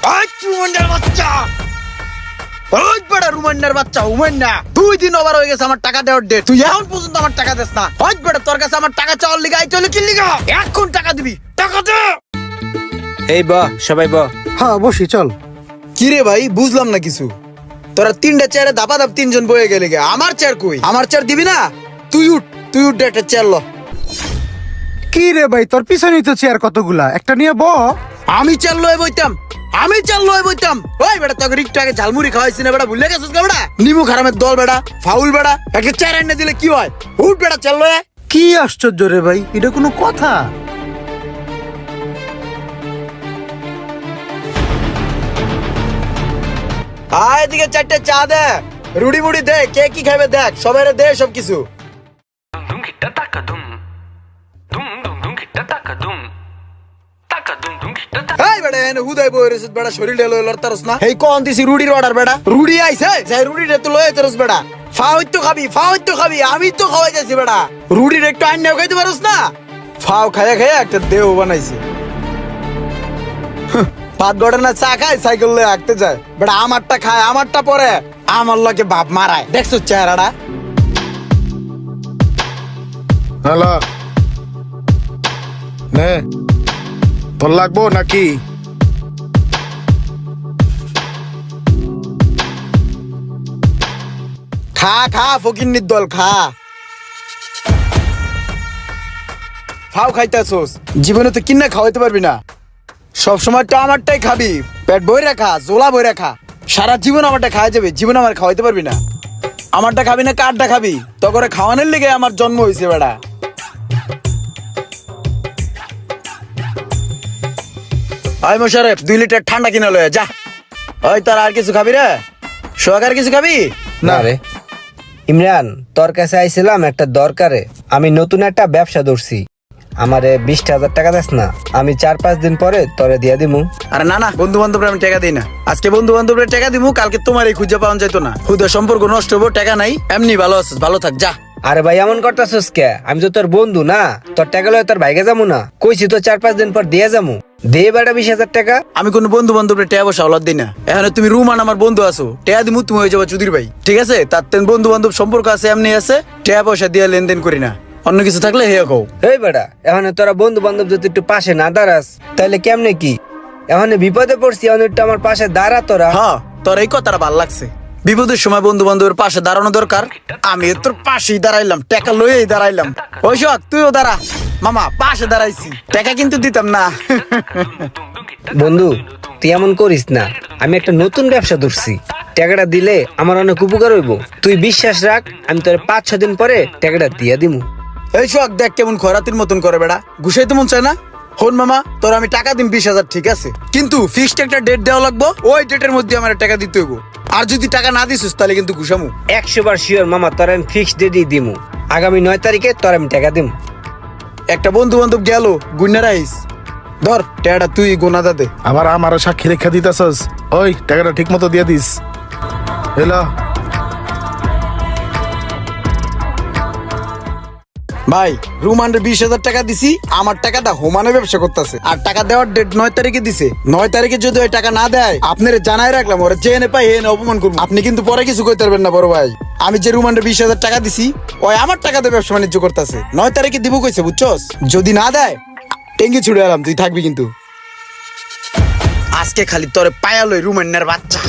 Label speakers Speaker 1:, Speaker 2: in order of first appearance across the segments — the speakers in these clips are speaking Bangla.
Speaker 1: রুমান্নার বাচ্চা, ওই বেটা রুমান্নার বাচ্চা উমান্না, 2 দিন ওভার হয়ে গেছে আমার টাকা দেওয়ার ডেট, তুই এখন পর্যন্ত আমার টাকা দিস না। ওই বেটা তোর কাছে আমার টাকা চাওয়ার লিগা আই চলে কি লিগা? এখন টাকা দিবি, টাকা দে।
Speaker 2: এই সবাই
Speaker 3: হ্যাঁ বসি চল।
Speaker 1: কি রে ভাই, বুঝলাম না কিছু। তোরা 3টা চেয়ারে দাপা দাপ 3 জন বয়ে গেলে গে, আমার চেয়ার কই? আমার চেয়ার দিবি না? তুই উঠ একটা চেয়ার ল।
Speaker 3: কি রে ভাই, তোর পিছনেই তো চেয়ার কতগুলা, একটা নিয়ে ব।
Speaker 1: আমি চেয়ার লয়ে বইতাম। ওই বেটা তোকে একটু আগে ঝালমুড়ি খাওয়াইছি না বেটা, ভুলে গেছিস গা বেটা? নিমু খারামের দল বেটা, ফাউল বেটা, একটা চেয়ার এনে দিলে কি হয়? উঠ বেটা চেয়ার লয়ে।
Speaker 3: কি আশ্চর্য রে ভাই, এটা কোনো কথা?
Speaker 1: আয় এদিকে 4টে চা দে, রুড়ি মুড়ি দে, কে কি খাবে দেখ, সবাইরে দে সব কিছু। এই বেটা এনে হুদাই বই রইছিস বেটা, শরীর ঢেলো লড়তারস না। এই কোন দিছি রুড়ির অর্ডার বেটা, রুড়ি আইছে, যাই রুড়িটা তো লয়ে তরস বেটা। ফাও তো খাবি, আমি তো খাওয়াই যাচ্ছি বেটা। রুড়ির একটু আইনাও খাইতে পারস না? ফাও খায়া একটা দেহ বানাইছে। ভাত গড়ে না চা খায়, সাইকেল লয়ে হাঁটতে যায় বেটা। আমারটা খায়, আমারটা পরে আমার লগে বাপ মারায়, দেখছো চেহারাটা?
Speaker 4: হ্যালো, নে তোর লাগবো নাকি?
Speaker 1: খা ফকিন্নির দল খা। ফাও খাইতাছোস, জীবনে তো কিনা খাওয়াইতে পারবি না। সব সময় তো আমারটাই খাবি, পেট বই রাখা, জোলা বই রাখা, সারা জীবন আমারটা খাওয়া যাবে, জীবন আমার খাওয়াইতে পারবি না। আমারটা খাবি না কারটা খাবি? তো করে খাওয়ানোর লেগে আমার জন্ম হয়েছে বেড়া। ওই মোশারেফ 2 লিটার ঠান্ডা কিনে লয়ে যা। ওই তোর আর কিছু খাবি রে? সোহাগ আর কিছু খাবি?
Speaker 2: না রে ইমরান, তোর কাছে আইছিলাম একটা দরকারে। আমি নতুন একটা ব্যবসা ধরছি, আমারে 20,000 টাকা দেস না? আমি 4-5 দিন পরে তোরে দিয়া দিমু।
Speaker 1: আরে না বন্ধু বান্ধবরা আমি টাকা দিই না। আজকে বন্ধু বান্ধবরা টাকা দিমু, কালকে তোমার এই খুঁজে পাওয়া যাইতো না। হুদা সম্পর্ক নষ্ট হবো, টাকা নাই। এমনি ভালো আছিস, ভালো থাক যা।
Speaker 2: আরে ভাই এমন করতেছিস কে? আমি তো তোর বন্ধু না, তোর টাকা লয়ে তোর ভাইকে যাবো না? কইছি তো 4-5 দিন পর দিয়ে যাবো। দে বেটা 20,000 টাকা।
Speaker 1: আমি কোন বন্ধু বান্ধবের টাকা পয়সা ওলাদ দিই না। এখানে তুমি রুমান আমার বন্ধু আছো, টাকা দিমু তুমি হয়ে যাবো চুদির ভাই, ঠিক আছে? তার বন্ধু বান্ধব সম্পর্ক আছে, এমনি আছে, টাকা পয়সা দিয়ে লেনদেন করি না। অন্য কিছু থাকলে হে কও।
Speaker 2: এই বেটা, এখন তোরা বন্ধু বান্ধব যদি একটু পাশে না দাঁড়াস তাহলে কেমনে কি? এখন বিপদে পড়ছি, এখন একটু আমার পাশে দাঁড়া তোরা।
Speaker 1: হ্যাঁ, তোর এই কথাটা ভাল লাগছে। বিপদের সময় বন্ধু বান্ধবের পাশে দাঁড়ানো দরকার। আমি তোর পাশেই দাঁড়াইলাম, টাকা লইয়েই দাঁড়াইলাম। ওই শোক তুইও দাঁড়া মামা, পাশে দাঁড়াইছি, টাকা কিন্তু দিতাম না।
Speaker 2: বন্ধু তুই এমন করিস না, আমি একটা নতুন ব্যবসা ধরছি, টাকাটা দিলে আমার অনেক উপকার হইব। তুই বিশ্বাস রাখ, আমি তোর 5-6 দিন পরে টাকাটা দিয়া দিমু।
Speaker 1: এই শোক দেখ কেমন খরাতির মতন করে বেড়া, ঘুষাইতে মন চায় না? হন মামা, তোর আমি টাকা দিম 20,000, ঠিক আছে? কিন্তু ফিক্সড একটা ডেট দেওয়া লাগবো, ওই ডেটের মধ্যে আমার টাকা দিতে হইব। আর যদি টাকা না দিছিস তাহলে কিন্তু ঘুষামু।
Speaker 2: 100 বার শিওর মামা, তোর আমি ফিক্সড ডেটই দিমু। আগামী 9 তারিখে তোর আমি টাকা দিমু।
Speaker 1: একটা বন্ধু বান্ধব গেল, গুন্না রাইস ধর টাকাটা তুই গোনা দে।
Speaker 4: আবার আমার সাক্ষী রেখা দিতেছস, ওই টাকাটা ঠিক মতো দিয়ে দিস। হ্যালো
Speaker 1: ভাই, রুমান্ডে 20,000 টাকা দিছি, আমার টাকাটা হোমানে ব্যবসা করতেছে, আর টাকা দেওয়ার ডেট 9 তারিখে দিছে। 9 তারিখে যদি ওই টাকা না দেয়, আপনার জানাই রাখলাম, ওরা যে এনে পাই এনে অপমান করবো। আপনি কিন্তু পরে কিছু কইতে পারবেন না বড় ভাই। আমি যে রুমান্ডে 20,000 টাকা দিছি, ওই আমার টাকাতে ব্যবসা বাণিজ্য করতেছে। 9 তারিখে দিব কইছে, বুঝছস? যদি না দেয় টেঙ্গি ছুড়ে এলাম, তুই থাকবি কিন্তু। আজকে খালি তোরে পায়ালই রুমান্ডের বাচ্চা।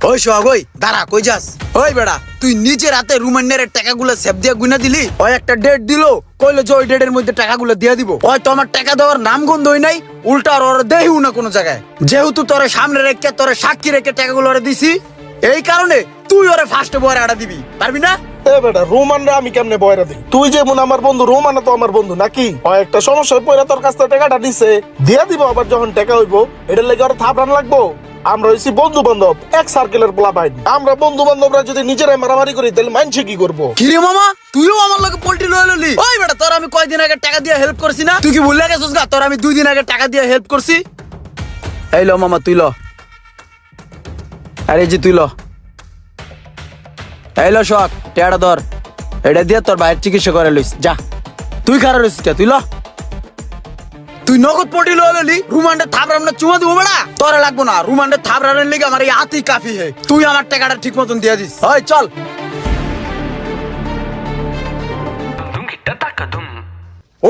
Speaker 1: ওই সোহাগ, ওই দাঁড়া, কই যাস? ওই বেড়া, তুই নিজের হাতে রুমান্নের টাকাগুলো সেভ দিয়ে গুনা দিলি। ওই একটা ডেট দিল, কইলো যে ওই ডেটের মধ্যে টাকাগুলো দিয়ে দিব। ওই তো আমার টাকা দেওয়ার নাম গন্ধ হই নাই, উল্টা আর ওরা দেহিও না কোনো জায়গায়। যেহেতু তোরে সামনে রেখে, তোরে সাক্ষী রেখে টাকাগুলো ওরা দিছি, এই কারণে তুই ওরে ফার্স্টে বয়ারে আড়া দিবি, পারবি না?
Speaker 4: এ বেটা, রোমানরা আমি কেমনে বয়রা দিই? তুই যেমন আমার বন্ধু, রোমানা তো আমার বন্ধু নাকি? একটা সমস্যায় পড়ে তোর কাছ থেকে টাকাটা দিছে, দিয়া দিব। আবার যখন টাকা হইব, এটার লেগে ওরা থাপড়ান লাগবো। আমরা হইছি বন্ধু বান্ধব, এক সার্কেলের পোলা পাই। আমরা বন্ধু বান্ধবরা যদি নিজেরাই মারামারি করি, তাহলে মানছে কি করবো?
Speaker 1: কিরে মামা, তুইও আমার লগে পোল্ট্রি লয়ে ললি? ওই বেটা, তোর আমি কয়দিন আগে টাকা দিয়ে হেল্প করছি না? তুই কি ভুলে গেছিস গা? তোর আমি 2 দিন আগে টাকা দিয়ে হেল্প করছি। এই লো মামা, তুই ল। আরে জি তুই ল। এই লো শখ, টাকাটা ধর, এটা দিয়ে তোর ভাইয়ের চিকিৎসা করে লইস যা। তুই খারাপ রইছিস কে? তুই ল। তুই নগদ পটি ললি রুমান্ডে থাপড়াম না চুমা দেবো বেড়া তোরে লাগবো না রুমান্ডে থাপড়ানোর লিগে আমার এই হাতেই কাফি হে তুই আমার টাকাটা ঠিক মতন দিয়ে দিস হয় চল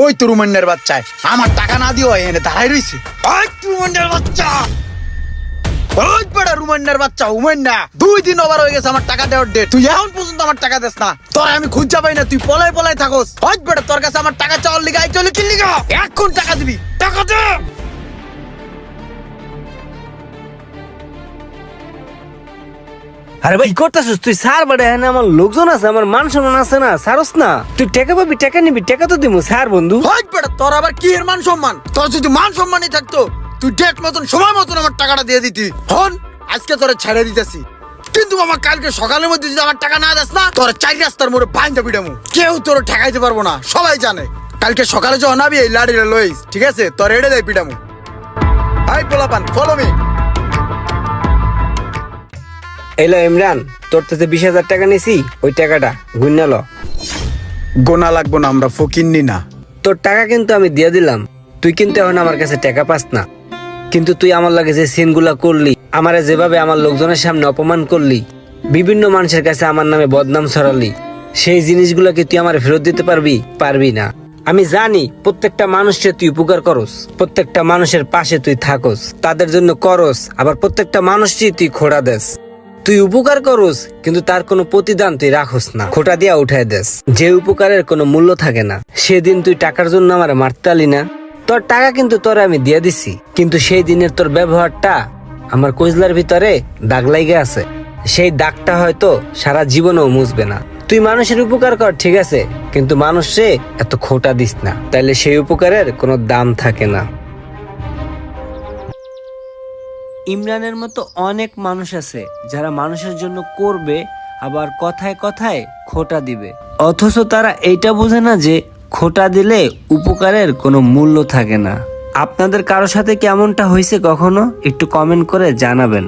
Speaker 1: ওই তো রুমান্ডের বাচ্চায় আমার টাকা না দিও এনে দাঁড়াই রইছে ওই তো রুমান্ডের বাচ্চা ওই বেড়া রুমান্ডের বাচ্চা উমান্ডা 2 দিন ওভার হয়ে গেছে আমার টাকা দেওয়ার ডেট তুই এখন পর্যন্ত আমার টাকা দেস না তোর আমি খুঁজা পাই না তুই পলাই থাকস ওই বেড়া তোর কাছে আমার টাকা চাওয়ার লিগে আই চলে কি লিগা এখন টাকা দিবি টাকা দে
Speaker 2: আরে ভাই কি করতেছিস তুই? স্যার বাড়ে এখানে আমার লোকজন আছে, আমার মান সম্মান আছে না, সারস না তুই টাকা পাবি, টাকা নিবি, টাকা তো দিমু স্যার বন্ধু।
Speaker 1: ওই বেড়া তোর আবার কি এর মান সম্মান? তোর যদি মান সম্মানই থাকতো তুই ডেট মতন সময় মতন আমার টাকাটা দিয়ে দিতি। হন আজকে তোরে ছেড়ে দিতেছি, কিন্তু আমার কালকে সকালের মধ্যে যদি আমার টাকা না দেস না তোর 4 রাস্তার মোড়ে বাইন্দা পিটামু, কেউ তোর ঠেকাইতে পারবো না, সবাই জানে। কালকে সকালে যখন আবি এই লাড়িটা লইস, ঠিক আছে? তোর এড়ে দেয় পিটামু। হাই পোলাপান ফলো মি।
Speaker 2: এলো ইমরান, তোর থেকে 20,000 টাকা নিছি, ওই টাকাটা গুন্না ল।
Speaker 1: গোনা লাগবো না, আমরা ফকিন্নি না।
Speaker 2: তোর টাকা কিন্তু আমি দিয়ে দিলাম, তুই কিন্তু এখন আমার কাছে টাকা পাস না। কিন্তু তুই আমার লাগে যে সিনগুলা করলি, আমারে যেভাবে আমার লোকজনের সামনে অপমান করলি, বিভিন্ন মানুষের কাছে আমার নামে বদনাম ছড়ালি, সেই জিনিসগুলো কি তুই আমার ফেরত দিতে পারবি? পারবি না। আমি জানি প্রত্যেকটা মানুষকে তুই উপকার করস, প্রত্যেকটা মানুষের পাশে তুই থাকস, তাদের জন্য করস, আবার প্রত্যেকটা মানুষই তুই খোড়া দেস। তুই উপকার করস কিন্তু তার কোনো প্রতিদান তুই রাখস না, খোটা দিয়া উঠাই দেস। যে উপকারের কোনো মূল্য থাকে না, সেদিন তুই টাকার জন্য আমার মারতে আলি না। তোর টাকা কিন্তু তোরে আমি দিয়ে দিছি, কিন্তু সেই দিনের তোর ব্যবহারটা আমার কইজলার ভিতরে দাগ লাইগে আছে। সেই দাগটা হয়তো সারা জীবনেও মুছবে না। তুই মানুষের উপকার কর ঠিক আছে, কিন্তু মানুষে এত খোটা দিস না, তাইলে সেই উপকারের কোনো দাম থাকে না। ইমরানের মতো অনেক মানুষ আছে যারা মানুষের জন্য করবে, আবার কথায় কথায় খোটা দিবে, অথচ তারা এইটা বোঝে না যে খোটা দিলে উপকারের কোনো মূল্য থাকে না। আপনাদের কারোর সাথে কেমনটা হয়েছে কখনো একটু কমেন্ট করে জানাবেন।